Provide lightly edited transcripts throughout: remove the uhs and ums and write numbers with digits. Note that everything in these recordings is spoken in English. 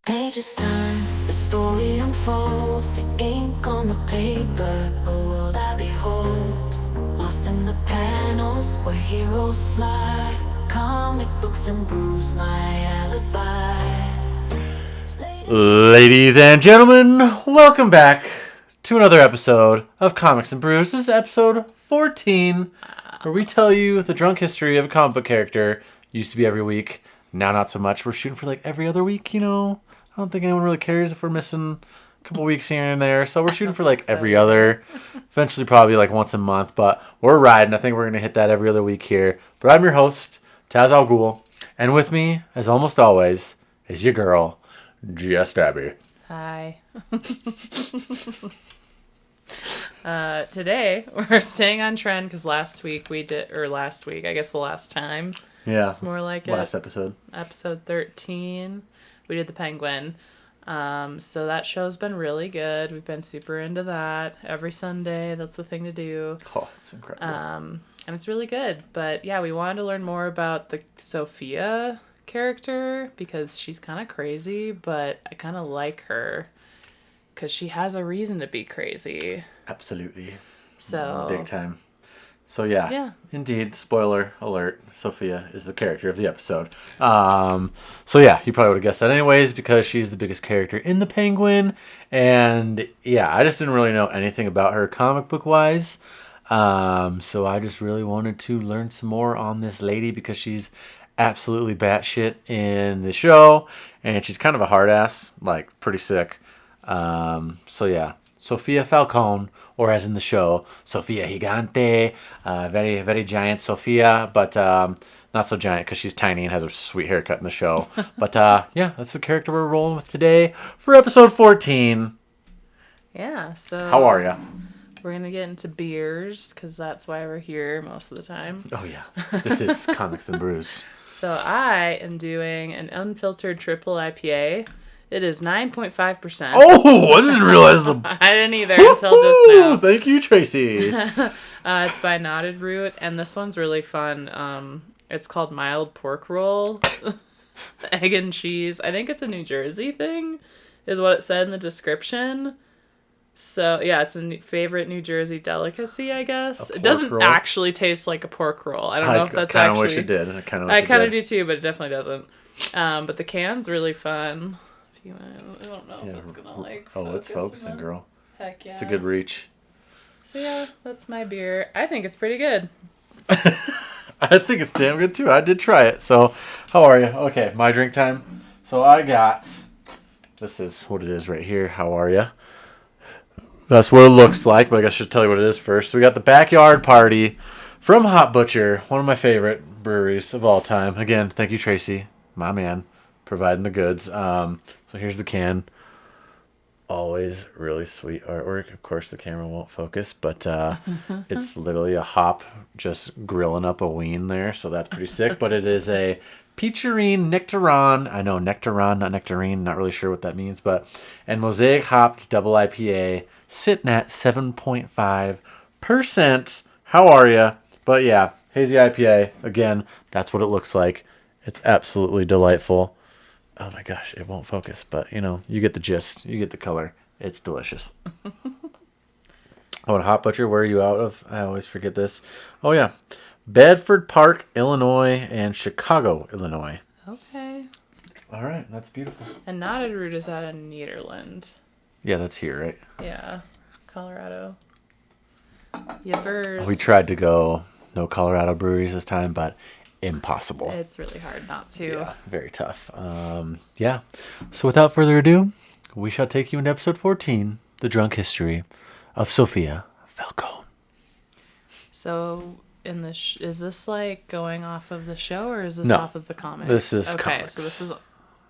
Pages turn, the story unfolds, the ink on the paper, a world I behold. Lost in the panels where heroes fly, comic books and brews, my alibi. Ladies and gentlemen, welcome back to another episode of Comics and Brews. This is episode 14, where we tell you the drunk history of a comic book character. Used to be every week, now not so much. We're shooting for like every other week, you know. I don't think anyone really cares if we're missing a couple weeks here and there. So we're shooting for like every other, eventually probably like once a month. But we're riding. I think we're going to hit that every other week here. But I'm your host, TazAlGhul. And with me, as almost always, is your girl, Just Abby. Hi. Today, we're staying on trend because last week, I guess the last time. Yeah. It's more like last episode. Episode 13. We did the Penguin. So that show's been really good. We've been super into that every Sunday. That's the thing to do. Oh, it's incredible. And it's really good. But yeah, we wanted to learn more about the Sofia character because she's kind of crazy, but I kind of like her because she has a reason to be crazy. Absolutely. So big time. So yeah, indeed, spoiler alert, Sofia is the character of the episode. So yeah, you probably would have guessed that anyways because she's the biggest character in the Penguin. And yeah, I just didn't really know anything about her comic book wise. So I just really wanted to learn some more on this lady because she's absolutely batshit in the show. And she's kind of a hard ass, like pretty sick. So yeah, Sofia Falcone, or as in the show, Sofia Gigante, very, very giant Sofia, but not so giant because she's tiny and has a sweet haircut in the show. But yeah, that's the character we're rolling with today for episode 14. Yeah, so... How are ya? We're going to get into beers because that's why we're here most of the time. Oh yeah, this is Comics and Brews. So I am doing an unfiltered triple IPA. It is 9.5%. Oh, I didn't realize the... I didn't either until just now. Thank you, Tracy. It's by Knotted Root, and this one's really fun. It's called Mild Pork Roll. Egg and cheese. I think it's a New Jersey thing, is what it said in the description. So, yeah, it's a favorite New Jersey delicacy, I guess. It doesn't actually taste like a pork roll. I don't know if that's I actually... wish it did. I kind of do too, but it definitely doesn't. But the can's really fun. I don't know if it's gonna like. Oh, it's focusing, girl. Heck yeah. It's a good reach. So yeah, that's my beer. I think it's pretty good. I think it's damn good too. I did try it. So, how are you? Okay, my drink time. So I got. This is what it is right here. How are you? That's what it looks like, but I guess I should tell you what it is first. So we got the Backyard Party from Hot Butcher, one of my favorite breweries of all time. Again, thank you, Tracy, my man, providing the goods. So here's the can. Always really sweet artwork. Of course, the camera won't focus, but it's literally a hop just grilling up a ween there, so that's pretty sick. But it is a Peacherine Nectaron. I know Nectaron, not Nectarine. Not really sure what that means, but and Mosaic hopped double IPA, sitting at 7.5%. How are ya? But yeah, hazy IPA. Again, that's what it looks like. It's absolutely delightful. Oh my gosh, it won't focus, but you know, you get the gist. You get the color. It's delicious. Oh, and Hot Butcher, where are you out of? I always forget this. Oh yeah, Bedford Park, Illinois, and Chicago, Illinois. Okay. All right, that's beautiful. And Knotted Root is out of Nederland. Yeah, that's here, right? Yeah, Colorado. Yeah, Brews. We tried to go no Colorado breweries this time, but impossible. It's really hard not to. Yeah, very tough. Yeah. So without further ado, we shall take you into episode 14, The Drunk History of Sofia Falcone. So, in the is this like going off of the show or is this No, off of the comics? This is okay, comics. so this is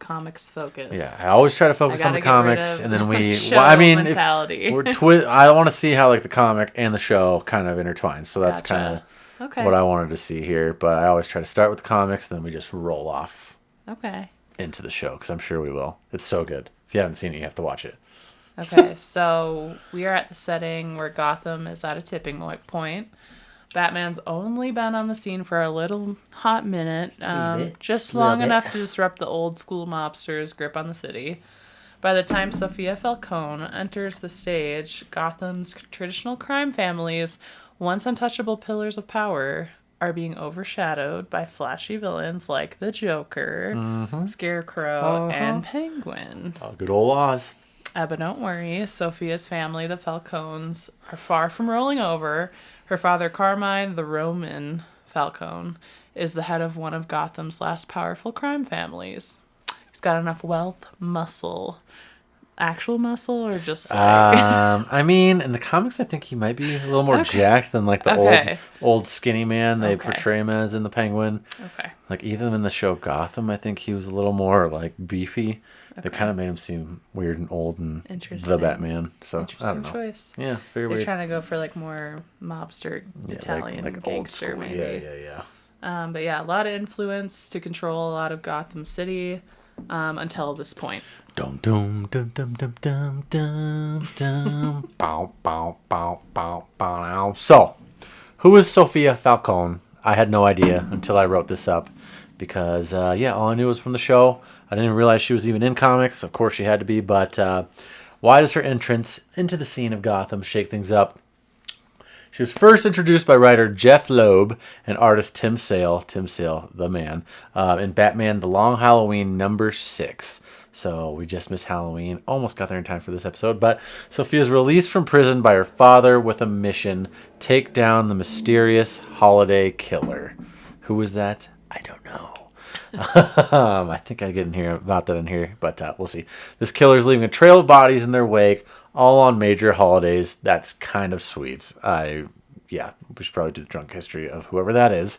comics focused. Yeah, I always try to focus on the comics, and then we. Show well, I mean, mentality. if we're I want to see how like the comic and the show kind of intertwine. So that's kind of what I wanted to see here. But I always try to start with the comics, then we just roll off. Okay. Into the show because I'm sure we will. It's so good. If you haven't seen it, you have to watch it. Okay, so we are at the setting where Gotham is at a tipping point. Batman's only been on the scene for a little hot minute, bit. just A little long bit. enough to disrupt the old school mobsters' grip on the city. By the time Sofia Falcone enters the stage, Gotham's traditional crime families, once untouchable pillars of power, are being overshadowed by flashy villains like the Joker, Scarecrow, and Penguin. Oh, good old Oz. But don't worry, Sophia's family, the Falcones, are far from rolling over. Her father, Carmine, the Roman Falcone, is the head of one of Gotham's last powerful crime families. He's got enough wealth, muscle, actual muscle, or just like... I mean, in the comics, I think he might be a little more jacked than like the old skinny man they portray him as in the Penguin. Okay. Like even in the show Gotham, I think he was a little more like beefy. They kind of made him seem weird and old and the Batman. So I don't know. Choice. Yeah, very They're weird. trying to go for like more mobster Italian like old gangster, school. maybe. Yeah. But yeah, a lot of influence to control a lot of Gotham City until this point. Dum dum dum dum dum dum dum dum. Bow bow bow bow bow. So, who is Sofia Falcone? I had no idea until I wrote this up, because all I knew was from the show. I didn't realize she was even in comics. Of course, she had to be. But why does her entrance into the scene of Gotham shake things up? She was first introduced by writer Jeff Loeb and artist Tim Sale, the man, in Batman The Long Halloween #6. So we just missed Halloween. Almost got there in time for this episode. But Sophia's released from prison by her father with a mission: take down the mysterious holiday killer. Who is that? I don't know. I think I get in here about that in here, but we'll see. This killer's leaving a trail of bodies in their wake, all on major holidays. That's kind of sweet. We should probably do the drunk history of whoever that is.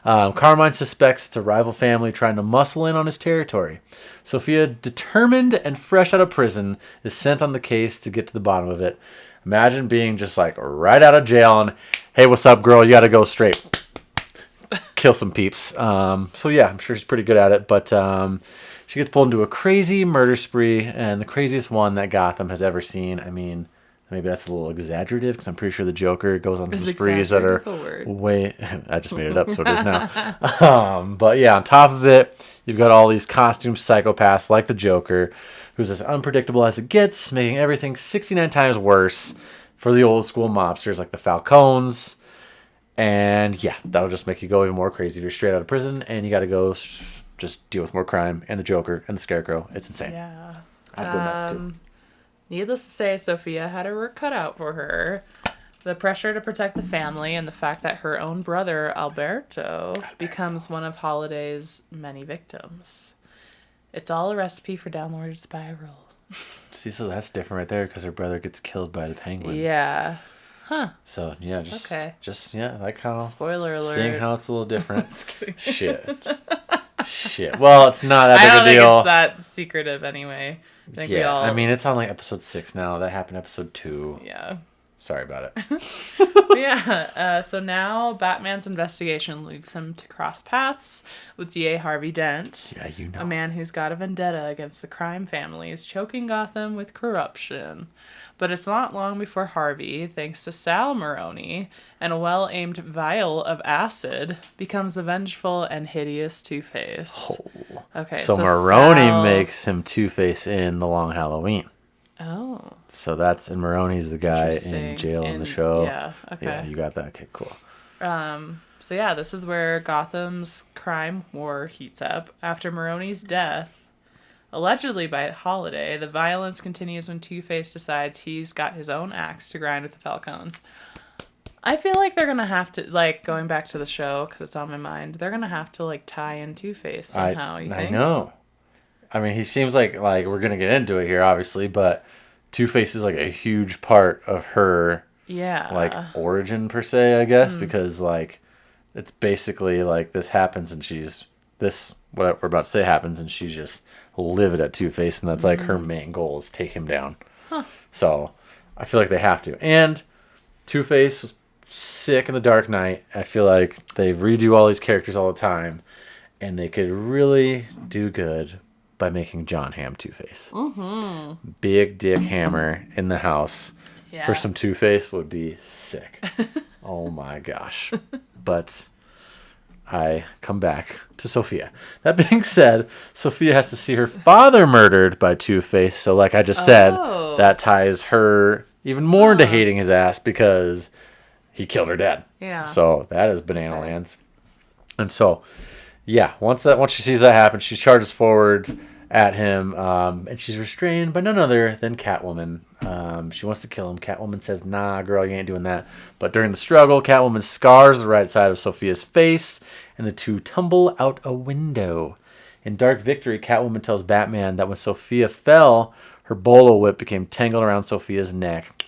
Carmine suspects it's a rival family trying to muscle in on his territory. Sofia, determined and fresh out of prison, is sent on the case to get to the bottom of it. Imagine being just like right out of jail and, hey, what's up, girl? You got to go straight. Kill some peeps. I'm sure she's pretty good at it, but she gets pulled into a crazy murder spree, and the craziest one that Gotham has ever seen. I mean, maybe that's a little exaggerative, because I'm pretty sure the Joker goes on some sprees that are way... I just made it up, so it is now. But yeah, on top of it, you've got all these costume psychopaths like the Joker, who's as unpredictable as it gets, making everything 69 times worse for the old school mobsters like the Falcones. And yeah, that'll just make you go even more crazy if you're straight out of prison and you got to go just deal with more crime and the Joker and the Scarecrow. It's insane. Yeah. I'd go nuts too. Needless to say, Sofia had her work cut out for her. The pressure to protect the family and the fact that her own brother, Alberto, becomes one of Holiday's many victims. It's all a recipe for downward spiral. See, so that's different right there, because her brother gets killed by the Penguin. Yeah. Huh. So yeah, like how spoiler alert. Seeing how it's a little different. Shit. Well, it's not that big a deal. I don't think it's that secretive anyway. I mean, it's on like episode 6 now. That happened episode 2. Yeah. Sorry about it. Yeah. So now Batman's investigation leads him to cross paths with DA Harvey Dent. Yeah, you know. A man who's got a vendetta against the crime families, choking Gotham with corruption. But it's not long before Harvey, thanks to Sal Maroni and a well-aimed vial of acid, becomes the vengeful and hideous Two-Face. Oh. Okay, so Maroni makes him Two-Face in The Long Halloween. Oh. So and Maroni's the guy in jail in the show. Yeah, okay. Yeah, you got that. Okay, cool. So yeah, this is where Gotham's crime war heats up. After Maroni's death, allegedly by Holiday, the violence continues when Two-Face decides he's got his own axe to grind with the Falcones. I feel like they're going to have to, like, going back to the show, because it's on my mind, they're going to have to, like, tie in Two-Face somehow, you think? I know. I mean, he seems like we're going to get into it here, obviously, but Two-Face is, like, a huge part of her, like, origin, per se, I guess, because, like, it's basically, like, this happens and what we're about to say happens, and she's just livid at Two-Face, and that's like her main goal is take him down. So I feel like they have to. And Two-Face was sick in The Dark Knight. I feel like they redo all these characters all the time, and they could really do good by making John Hamm Two-Face. Big dick hammer in the house for some Two-Face would be sick. Oh my gosh. But I come back to Sofia. That being said, Sofia has to see her father murdered by Two-Face. So like I just said, that ties her even more into hating his ass because he killed her dad. Yeah. So that is banana lands. And so, yeah, once she sees that happen, she charges forward at him, and she's restrained by none other than Catwoman. She wants to kill him. Catwoman says, "Nah, girl, you ain't doing that." But during the struggle, Catwoman scars the right side of Sophia's face, and the two tumble out a window. In Dark Victory, Catwoman tells Batman that when Sophia fell, her bolo whip became tangled around Sophia's neck.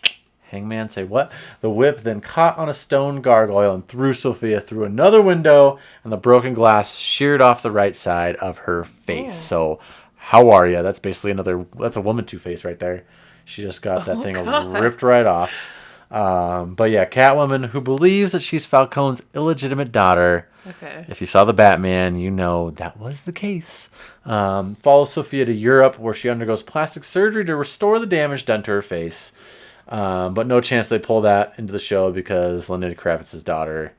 Hangman, say what? The whip then caught on a stone gargoyle and threw Sophia through another window, and the broken glass sheared off the right side of her face. So, how are ya? That's basically that's a woman Two-Face right there. She just got that thing ripped right off. But yeah, Catwoman, who believes that she's Falcone's illegitimate daughter. Okay. If you saw the Batman, you know that was the case. Follows Sophia to Europe, where she undergoes plastic surgery to restore the damage done to her face. But no chance they pull that into the show because Lenny Kravitz's daughter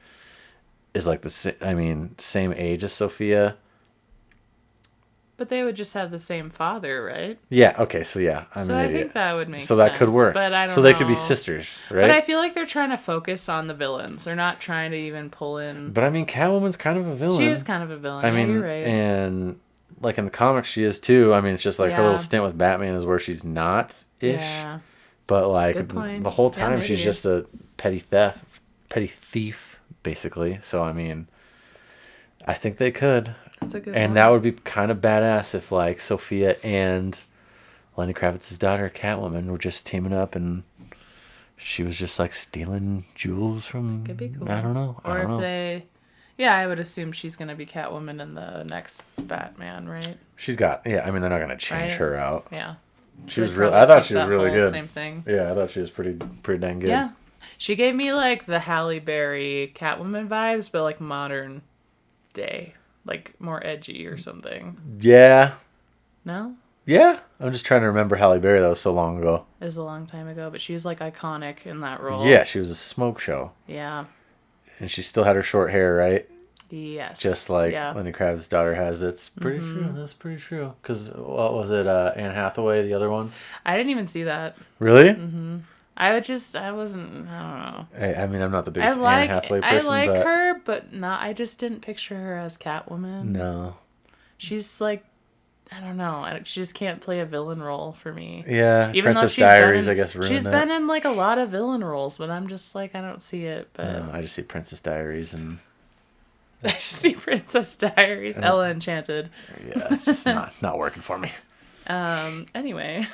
is like same age as Sophia. But they would just have the same father, right? Yeah. Okay. So yeah, I think that would make sense. So that could work. But I don't know. So they could be sisters, right? But I feel like they're trying to focus on the villains. They're not trying to even pull in. But I mean, Catwoman's kind of a villain. She is kind of a villain. I mean, you're right. and like in the comics, she is too. I mean, it's just like her little stint with Batman is where she's not ish. Yeah. But like the whole time, she's just a petty thief, basically. So I mean, I think they could. That's a good and one. That would be kind of badass if like Sophia and Lenny Kravitz's daughter Catwoman were just teaming up and she was just like stealing jewels from. Could be cool. I don't know. I would assume she's gonna be Catwoman in the next Batman, right? She's got. Yeah, I mean they're not gonna change her out. Yeah. She was real. I thought she was really good. Same thing. Yeah, I thought she was pretty dang good. Yeah, she gave me like the Halle Berry Catwoman vibes, but like modern day, like more edgy or something. Yeah. No. Yeah, I'm just trying to remember Halle Berry. That was so long ago. It was a long time ago, but she was like iconic in that role. Yeah, she was a smoke show. Yeah. And she still had her short hair, right? Yes. Just like Lenny Kravitz's daughter has. It's pretty true. That's pretty true. Because what was it? Anne Hathaway, the other one? I didn't even see that. Really? Mm-hmm. I don't know. I mean, I'm not the biggest Anne Hathaway person. I like her, but I just didn't picture her as Catwoman. No. She's like, I don't know. She just can't play a villain role for me. Yeah, even Princess Diaries, I guess, ruined she's that. been in like a lot of villain roles, but I'm just like, I don't see it. But No, I just see Princess Diaries and... I see Princess Diaries, Ella Enchanted. Yeah, it's just not working for me. Anyway,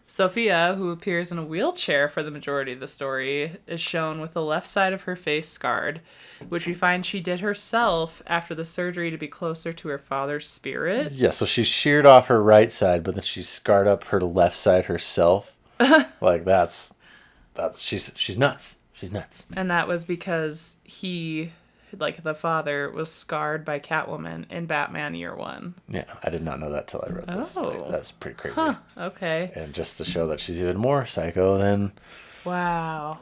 Sophia, who appears in a wheelchair for the majority of the story, is shown with the left side of her face scarred, which we find she did herself after the surgery to be closer to her father's spirit. Yeah, so she sheared off her right side, but then she scarred up her left side herself. Like she's nuts. She's nuts. And that was because he, like the father, was scarred by Catwoman in Batman Year One. Yeah, I did not know that till I read this. Oh. That's pretty crazy. Huh, okay. And just to show that she's even more psycho than... Wow.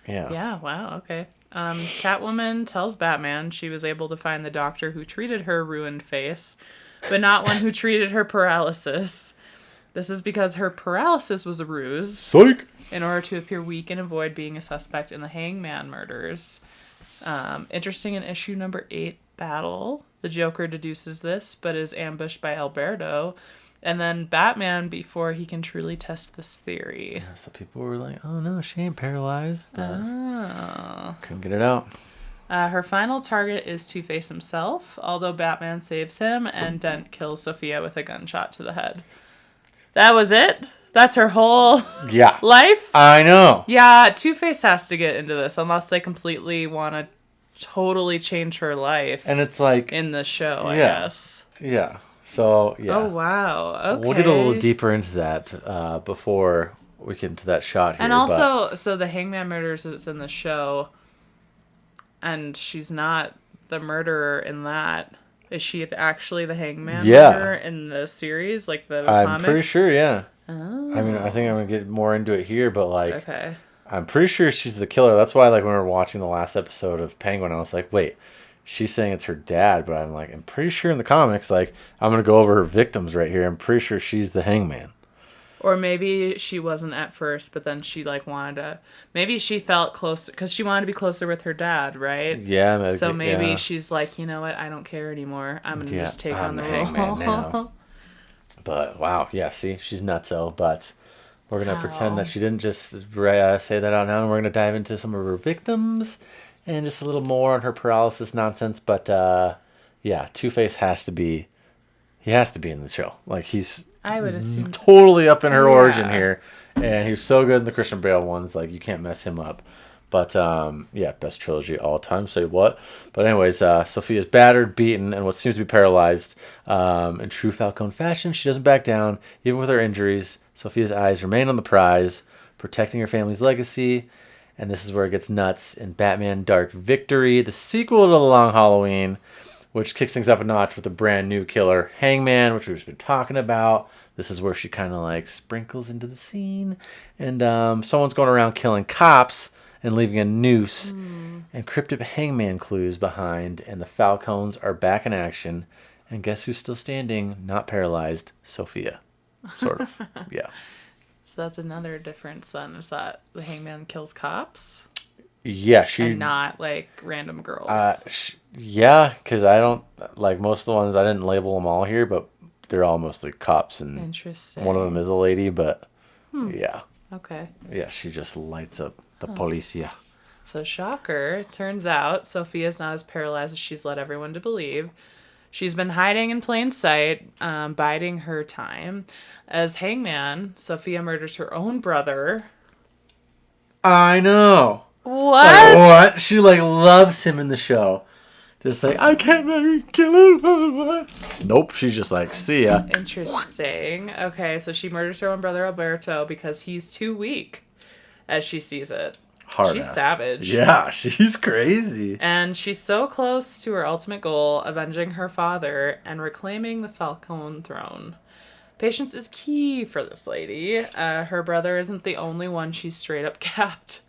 Yeah. Yeah, wow, okay. Catwoman tells Batman she was able to find the doctor who treated her ruined face, but not one who treated her paralysis. This is because her paralysis was a ruse. Psych! In order to appear weak and avoid being a suspect in the Hangman murders. Interesting in issue number 8, Battle. The Joker deduces this, but is ambushed by Alberto. And then Batman before he can truly test this theory. Yeah, so people were like, oh no, she ain't paralyzed. But Oh. couldn't get it out. Her final target is Two-Face himself, although Batman saves him and Dent kills Sophia with a gunshot to the head. That was it? That's her whole life? I know. Yeah, Two-Face has to get into this unless they completely want to totally change her life. And it's like... in the show, I guess. Yeah. So, yeah. Oh, wow. Okay. We'll get a little deeper into that before we get into that shot here. And also, so the Hangman murders is in the show, and she's not the murderer in that. Is she actually the Hangman murderer in the series, like the comics? I'm pretty sure, yeah. Oh. I mean, I think I'm going to get more into it here, but like... Okay. I'm pretty sure she's the killer. That's why, like, when we were watching the last episode of Penguin, I was like, wait, she's saying it's her dad, but I'm like, I'm pretty sure in the comics, like, I'm going to go over her victims right here. I'm pretty sure she's the Hangman. Or maybe she wasn't at first, but then she, like, wanted to... Maybe she felt closer... Because she wanted to be closer with her dad, right? Yeah. Maybe, so maybe yeah. she's like, you know what? I don't care anymore. I'm going to just take on the Hangman role. now. But, wow. Yeah, see? She's nutso. But we're going to pretend that she didn't just say that out now. And we're going to dive into some of her victims and just a little more on her paralysis nonsense. But, yeah, Two-Face has to be... He has to be in the show. Like, he's... I would assume totally up in her origin here, and he was so good in the Christian Bale ones, like you can't mess him up. But yeah, best trilogy all time. Say what? But anyways, Sofia's battered, beaten, and what seems to be paralyzed. In true Falcone fashion, she doesn't back down, even with her injuries. Sofia's eyes remain on the prize, protecting her family's legacy. And this is where it gets nuts in Batman: Dark Victory, the sequel to The Long Halloween, which kicks things up a notch with a brand new killer, Hangman, which we've been talking about. This is where she kind of like sprinkles into the scene. And someone's going around killing cops and leaving a noose and cryptic Hangman clues behind. And the Falcones are back in action. And guess who's still standing, not paralyzed? Sofia. Sort of. Yeah. So that's another difference then, is that the Hangman kills cops? Yeah, she... And not, like, random girls. Yeah, because I don't... Like, most of the ones, I didn't label them all here, but they're all mostly cops. And interesting. one of them is a lady, but... Yeah. Okay. Yeah, she just lights up the policia. So, shocker. It turns out Sofia's not as paralyzed as she's led everyone to believe. She's been hiding in plain sight, biding her time. As Hangman, Sofia murders her own brother. I know. What? Like, what? She, like, loves him in the show. Just like, I can't make me kill him. Nope, she's just like, see ya. Interesting. Okay, so she murders her own brother Alberto because he's too weak, as she sees it. She's savage. Yeah, she's crazy. And she's so close to her ultimate goal, avenging her father and reclaiming the Falcone throne. Patience is key for this lady. Her brother isn't the only one she's straight up capped.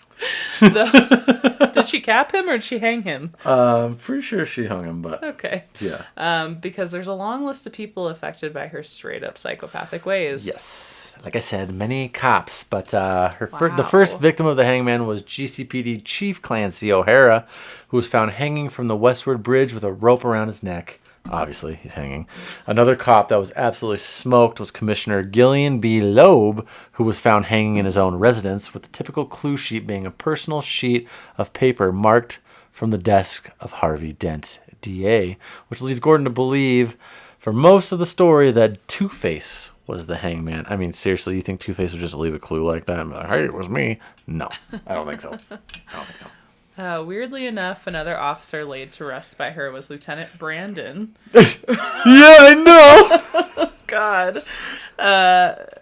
Did she cap him or did she hang him? I'm pretty sure she hung him, but... Okay. Yeah. Because there's a long list of people affected by her straight up psychopathic ways. Yes. Like I said, many cops, but the first victim of the Hangman was GCPD Chief Clancy O'Hara, who was found hanging from the Westward Bridge with a rope around his neck. Obviously, he's hanging. Another cop that was absolutely smoked was Commissioner Gillian B. Loeb, who was found hanging in his own residence, with the typical clue sheet being a personal sheet of paper marked from the desk of Harvey Dent, DA, which leads Gordon to believe, for most of the story, that Two-Face was the Hangman. I mean, seriously, you think Two-Face would just leave a clue like that and be like, hey, it was me? No, I don't think so. Weirdly enough, another officer laid to rest by her was Lieutenant Brandon. Yeah, I know! God.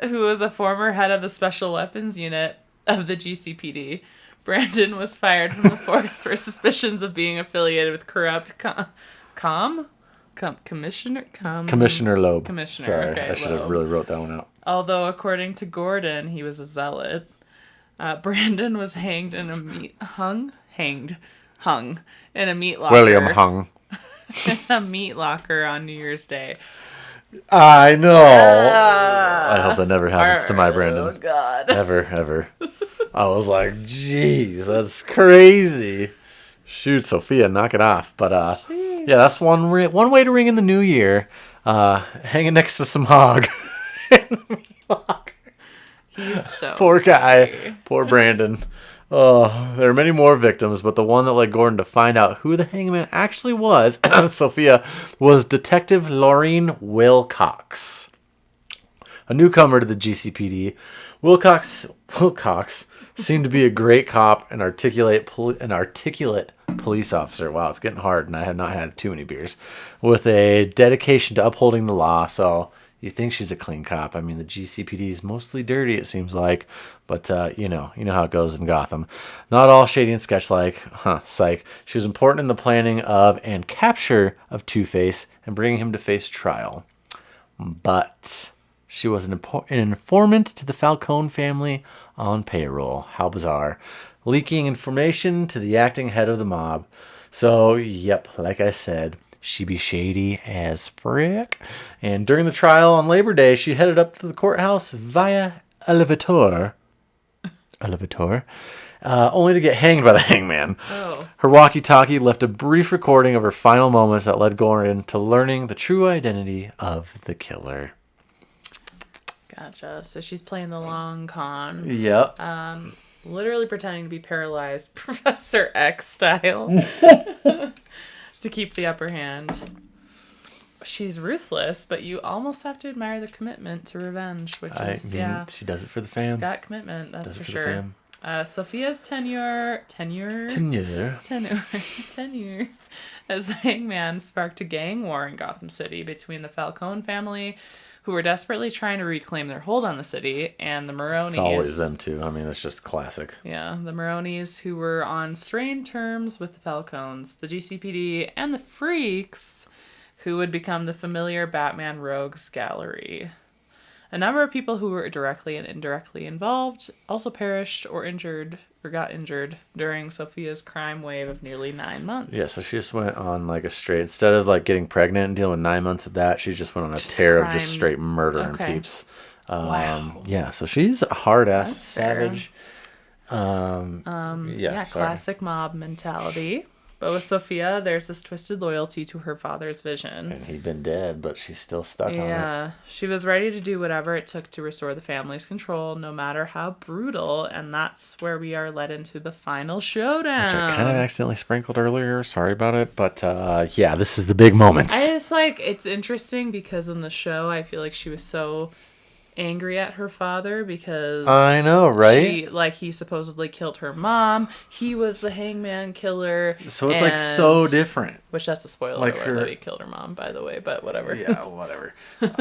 Who was a former head of the Special Weapons Unit of the GCPD. Brandon was fired from the force for suspicions of being affiliated with corrupt Commissioner Loeb. Commissioner. Sorry, Okay, I should have really wrote that one out. Although, according to Gordon, he was a zealot. Brandon was hanged in a hung in a meat locker. William hung. In a meat locker on New Year's Day. I know. I hope that never happens to my Brandon. Oh, God. Ever. I was like, jeez, that's crazy. Shoot, Sophia, knock it off. But yeah, that's one way to ring in the new year. Hanging next to some hog. He's so poor guy. funny. Poor Brandon. Oh, there are many more victims, but the one that led Gordon to find out who the Hangman actually was, Sophia, was Detective Laureen Wilcox. A newcomer to the GCPD, Wilcox seemed to be a great cop and articulate police officer. Wow, it's getting hard, and I have not had too many beers. With a dedication to upholding the law, so you think she's a clean cop. I mean, the GCPD is mostly dirty, it seems like, but you know how it goes in Gotham. Not all shady and sketch-like. Psych. She was important in the planning of and capture of Two-Face and bringing him to face trial. But She was an informant to the Falcone family on payroll. How bizarre. Leaking information to the acting head of the mob. So, yep, like I said, she be shady as frick. And during the trial on Labor Day, she headed up to the courthouse via elevator. Only to get hanged by the hangman. Oh. Her walkie-talkie left a brief recording of her final moments that led Gordon to learning the true identity of the killer. Gotcha. So she's playing the long con. Yep. Literally pretending to be paralyzed, Professor X style, to keep the upper hand. She's ruthless, but you almost have to admire the commitment to revenge, which is, she does it for the fam. She's got commitment, that's Does it for for sure. the fam. Sophia's tenure as the Hangman sparked a gang war in Gotham City between the Falcone family, who were desperately trying to reclaim their hold on the city, and the Maronis. It's always them too. I mean, it's just classic. Yeah, the Maronis, who were on strained terms with the Falcones, the GCPD, and the Freaks, who would become the familiar Batman Rogues Gallery. A number of people who were directly and indirectly involved also perished or got injured during Sophia's crime wave of nearly 9 months. Yeah, so she just went on like a straight, instead of like getting pregnant and dealing with 9 months of that, she just went on a tear of just straight murdering peeps. Wow. Yeah, so she's a hard-ass That's fair. savage. Classic mob mentality. But with Sophia, there's this twisted loyalty to her father's vision. And he'd been dead, but she's still stuck on it. Yeah, she was ready to do whatever it took to restore the family's control, no matter how brutal. And that's where we are led into the final showdown. Which I kind of accidentally sprinkled earlier. Sorry about it. But yeah, this is the big moments. I just it's interesting because in the show, I feel like she was so angry at her father because I know, right? He supposedly killed her mom. He was the hangman killer. So it's like so different. Which that's a spoiler like alert that he killed her mom, by the way, but whatever. Yeah, whatever.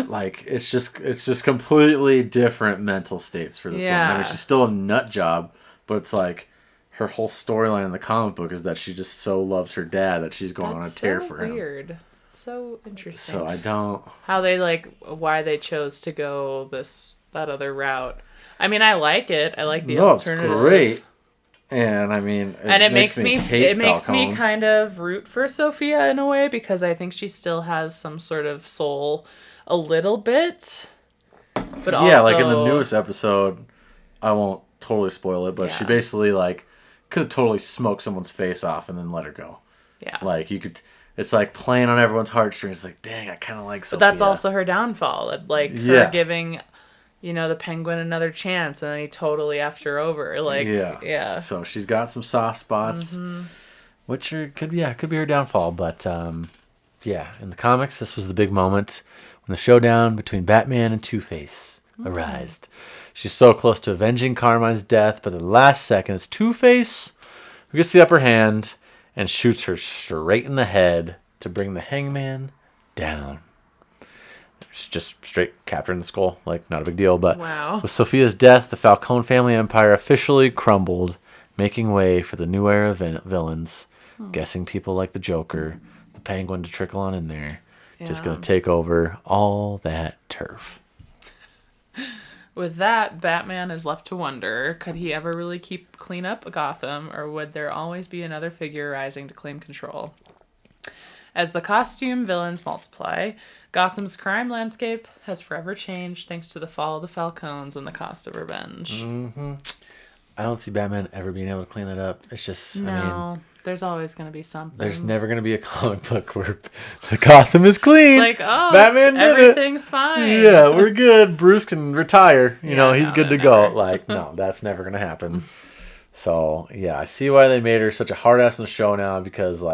Like it's just completely different mental states for this one. I mean, she's still a nut job, but it's like her whole storyline in the comic book is that she just so loves her dad that she's going on a tear for him. Weird. So interesting. So I don't... How they why they chose to go that other route. I mean, I like it. I like the alternative. It's great. And I mean, it makes me kind of root for Sophia in a way because I think she still has some sort of soul a little bit. But also... like in the newest episode, I won't totally spoil it, but she basically could have totally smoked someone's face off and then let her go. Yeah. Like you could... It's like playing on everyone's heartstrings. Like, dang, I kind of like Sophia. But that's also her downfall. Her giving, the Penguin another chance, and then he totally effed her over. Yeah. So she's got some soft spots, which could be her downfall. But in the comics, this was the big moment when the showdown between Batman and Two-Face arose. She's so close to avenging Carmine's death, but at the last second, it's Two-Face who gets the upper hand and shoots her straight in the head to bring the hangman down. It's just straight capped her in the skull. Not a big deal. But with Sophia's death, the Falcone family empire officially crumbled, making way for the new era of villains. Guessing people like the Joker, the Penguin to trickle on in there. Yeah. Just going to take over all that turf. With that, Batman is left to wonder, could he ever really clean up Gotham, or would there always be another figure rising to claim control? As the costume villains multiply, Gotham's crime landscape has forever changed thanks to the fall of the Falcones and the cost of revenge. Mm-hmm. I don't see Batman ever being able to clean that up. It's just, there's always going to be something. There's never going to be a comic book where the Gotham is clean. It's Batman did everything's fine. Yeah, we're good. Bruce can retire. He's good to go. No, that's never going to happen. So, yeah, I see why they made her such a hard ass in the show now because,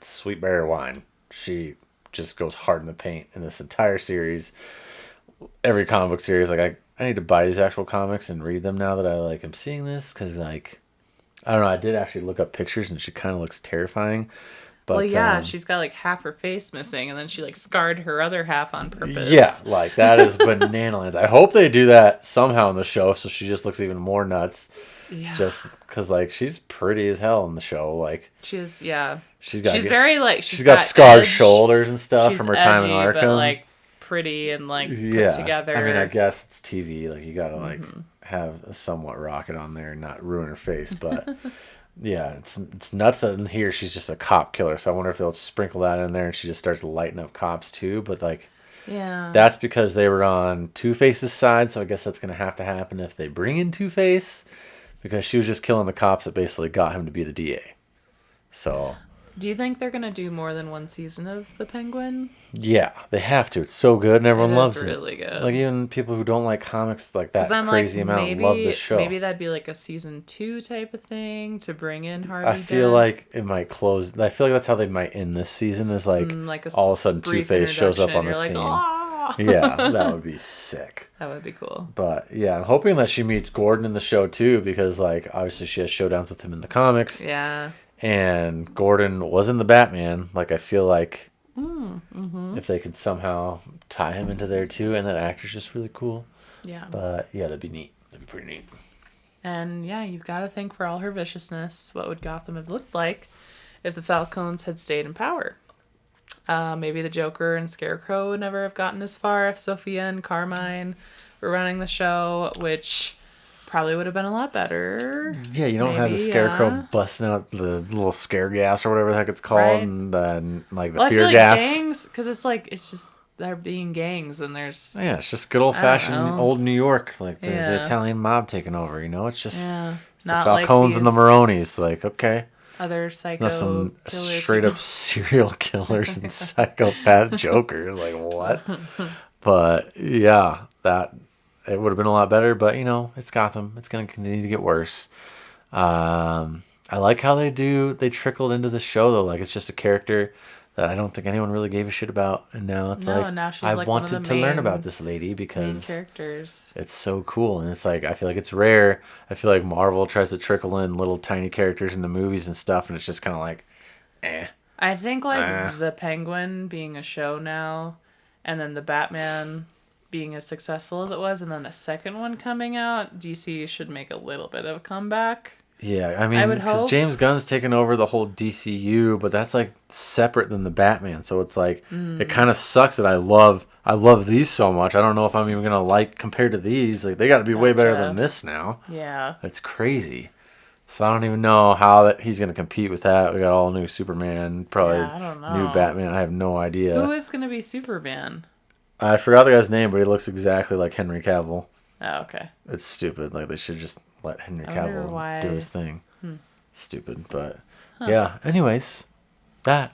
Sweet Berry Wine, she just goes hard in the paint in this entire series. Every comic book series, I need to buy these actual comics and read them now that I am seeing this because I don't know. I did actually look up pictures, and she kind of looks terrifying. But she's got half her face missing, and then she scarred her other half on purpose. Yeah, that is banana lands. I hope they do that somehow in the show, so she just looks even more nuts. Yeah. Just because she's pretty as hell in the show. She is. Yeah. She's got scarred shoulders and stuff from her time in Arkham. But, pretty and like Yeah. put together. I mean, I guess it's TV. Like, you gotta like have a somewhat rocket on there and not ruin her face. But yeah, it's nuts that in here she's just a cop killer. So I wonder if they'll sprinkle that in there and she just starts lighting up cops too. But like, yeah, that's because they were on Two-Face's side. So I guess that's gonna have to happen if they bring in Two-Face, because she was just killing the cops that basically got him to be the DA. So. Do you think they're gonna do more than one season of The Penguin? Yeah, they have to. It's so good and everyone loves it. It's really good. Like, even people who don't like comics like that crazy amount maybe, love this show. Maybe that'd be like a season 2 type of thing to bring in Harvey I feel Dent. like it might close. I feel like that's how they might end this season, is like all of a sudden brief Two-Face shows up on the introduction, scene. you're like, "Ah!" Yeah, that would be sick. That would be cool. But yeah, I'm hoping that she meets Gordon in the show too, because like obviously she has showdowns with him in the comics. Yeah. And Gordon was in the Batman. Like, I feel like if they could somehow tie him into there too, and that actor's just really cool. Yeah. But yeah, that'd be neat. That'd be pretty neat. And yeah, you've got to think, for all her viciousness, what would Gotham have looked like if the Falcones had stayed in power? Maybe the Joker and Scarecrow would never have gotten as far if Sophia and Carmine were running the show, which probably would have been a lot better. Yeah, you don't have the Scarecrow busting out the little scare gas or whatever the heck it's called, Right. and then like the Well, fear I feel gas. like gangs, because it's just they're being gangs, and there's Yeah, it's just good old fashioned know. old New York, like the Yeah. Italian mob taking over. You know, it's just it's the not like Falcones and the these Maronis. Like, okay, other psycho not some killer straight up serial killers and psychopath jokers. Like, what? But yeah, that it would have been a lot better. But you know, it's Gotham. It's gonna continue to get worse. I like how they trickled into the show though. Like, it's just a character that I don't think anyone really gave a shit about, and now it's now she's I like one of wanted the to learn main- about this lady main because characters. it's so cool, and it's like I feel like it's rare. I feel like Marvel tries to trickle in little tiny characters in the movies and stuff, and it's just kind of like, eh. I think like the Penguin being a show now, and then the Batman being as successful as it was, and then a second one coming out, DC should make a little bit of a comeback. Yeah, I mean, I would because hope. James Gunn's taken over the whole DCU, but that's like separate than the Batman. So it's like it kind of sucks that I love these so much. I don't know if I'm even gonna like compared to these. Like, they got to be way better than this now. Yeah. That's crazy. So I don't even know how that he's gonna compete with that. We got all new Superman, probably Yeah, I don't know. new Batman. I have no idea. Who is gonna be Superman? I forgot the guy's name, but he looks exactly like Henry Cavill. Oh, okay. It's stupid. Like, they should just let Henry I wonder Cavill why- do his thing. Stupid, but yeah. Anyways, that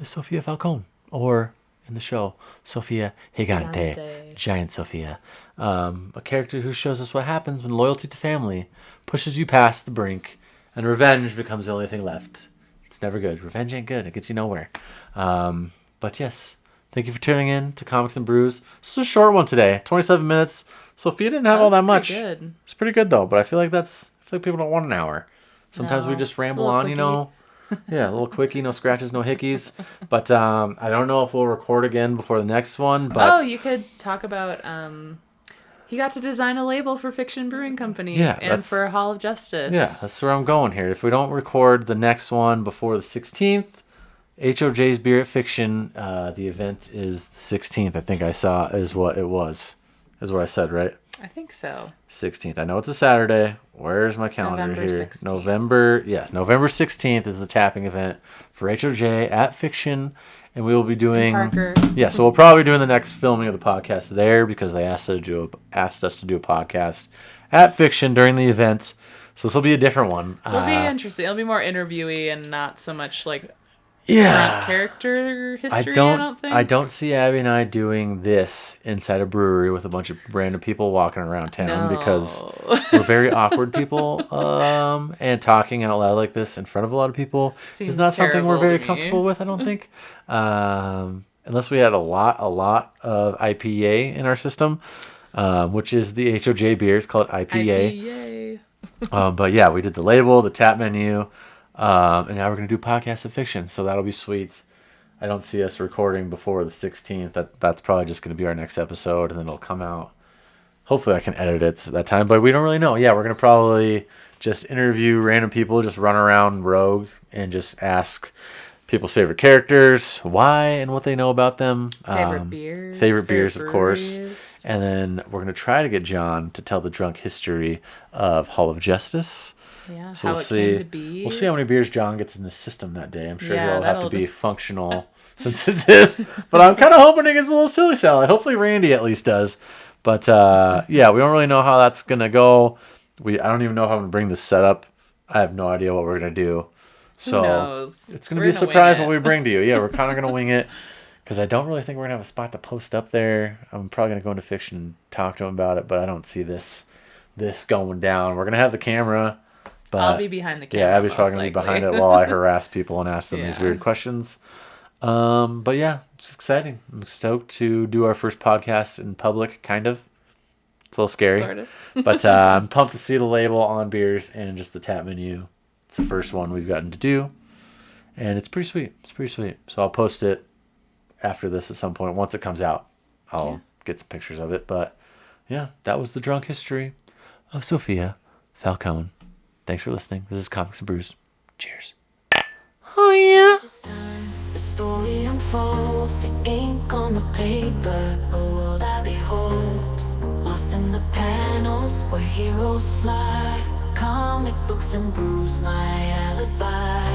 is Sofia Falcone, or in the show, Sofia Gigante, Gigante. Giant Sofia. A character who shows us what happens when loyalty to family pushes you past the brink, and revenge becomes the only thing left. It's never good. Revenge ain't good. It gets you nowhere. But yes, thank you for tuning in to Comics and Brews. This was a short one today, 27 minutes. Sophia didn't have all that much. Good. It's pretty good though, but I feel like people don't want an hour. Sometimes we No. just ramble Little on, you know. Yeah, a little quickie, no scratches, no hickeys. But I don't know if we'll record again before the next one. But You could talk about he got to design a label for Fiction Brewing Company Yeah, and that's- for Hall of Justice. yeah, that's where I'm going here. If we don't record the next one before the 16th, HOJ's Beer at Fiction, the event is the 16th. I think I saw is what it was. Is what I said, right? I think so. 16th. I know it's a Saturday. Where's my calendar November here? 16th. November 16th is the tapping event for HOJ at Fiction, and we will be doing Parker. Yeah, so we'll probably be doing the next filming of the podcast there, because they asked us to do a podcast at Fiction during the event. So this will be a different one. It'll be interesting. It'll be more interviewee and not so much like Yeah. front character history. I don't see Abby and I doing this inside a brewery with a bunch of random people walking around town, because we're very awkward people, and talking out loud like this in front of a lot of people Seems is not something we're terrible very to me. comfortable with, I don't think. Unless we had a lot of IPA in our system, which is the HOJ beer. It's called IPA. IPA. But yeah, we did the label, the tap menu, and now we're going to do podcasts of fiction. So that'll be sweet. I don't see us recording before the 16th. That's probably just going to be our next episode, and then it'll come out. Hopefully I can edit it that time, but we don't really know. Yeah, we're going to probably just interview random people, just run around rogue and just ask people's favorite characters, why and what they know about them. Favorite beers. Favorite beers, of course. breweries. And then we're going to try to get John to tell the drunk history of Hall of Justice. Yeah, So how we'll it see. came to be. We'll see how many beers John gets in the system that day. I'm sure Yeah, he'll have to that'll be functional since it is. But I'm kind of hoping he gets a little silly salad. Hopefully Randy at least does. But yeah, we don't really know how that's gonna go. I don't even know how I'm gonna bring this setup. I have no idea what we're gonna do. So Who knows? it's gonna We're be a gonna wing surprise it. what we bring to you. Yeah, we're kind of gonna wing it because I don't really think we're gonna have a spot to post up there. I'm probably gonna go into Fiction and talk to him about it, but I don't see this going down. We're gonna have the camera. But I'll be behind the camera. yeah, Abby's probably most gonna be likely. behind it while I harass people and ask them these Yeah. weird questions. But yeah, it's exciting. I'm stoked to do our first podcast in public. Kind of. It's a little scary, Sort of. but I'm pumped to see the label on beers and just the tap menu. It's the first one we've gotten to do, and it's pretty sweet. It's pretty sweet. So I'll post it after this at some point. Once it comes out, I'll get some pictures of it. But yeah, that was the drunk history of Sofia Falcone. Thanks for listening. This is Comics and Brews. Cheers. Oh yeah. Just time the story unfolds, in ink on the paper, a world I behold. Lost in the panels where heroes fly, comic books and brews, my alibi.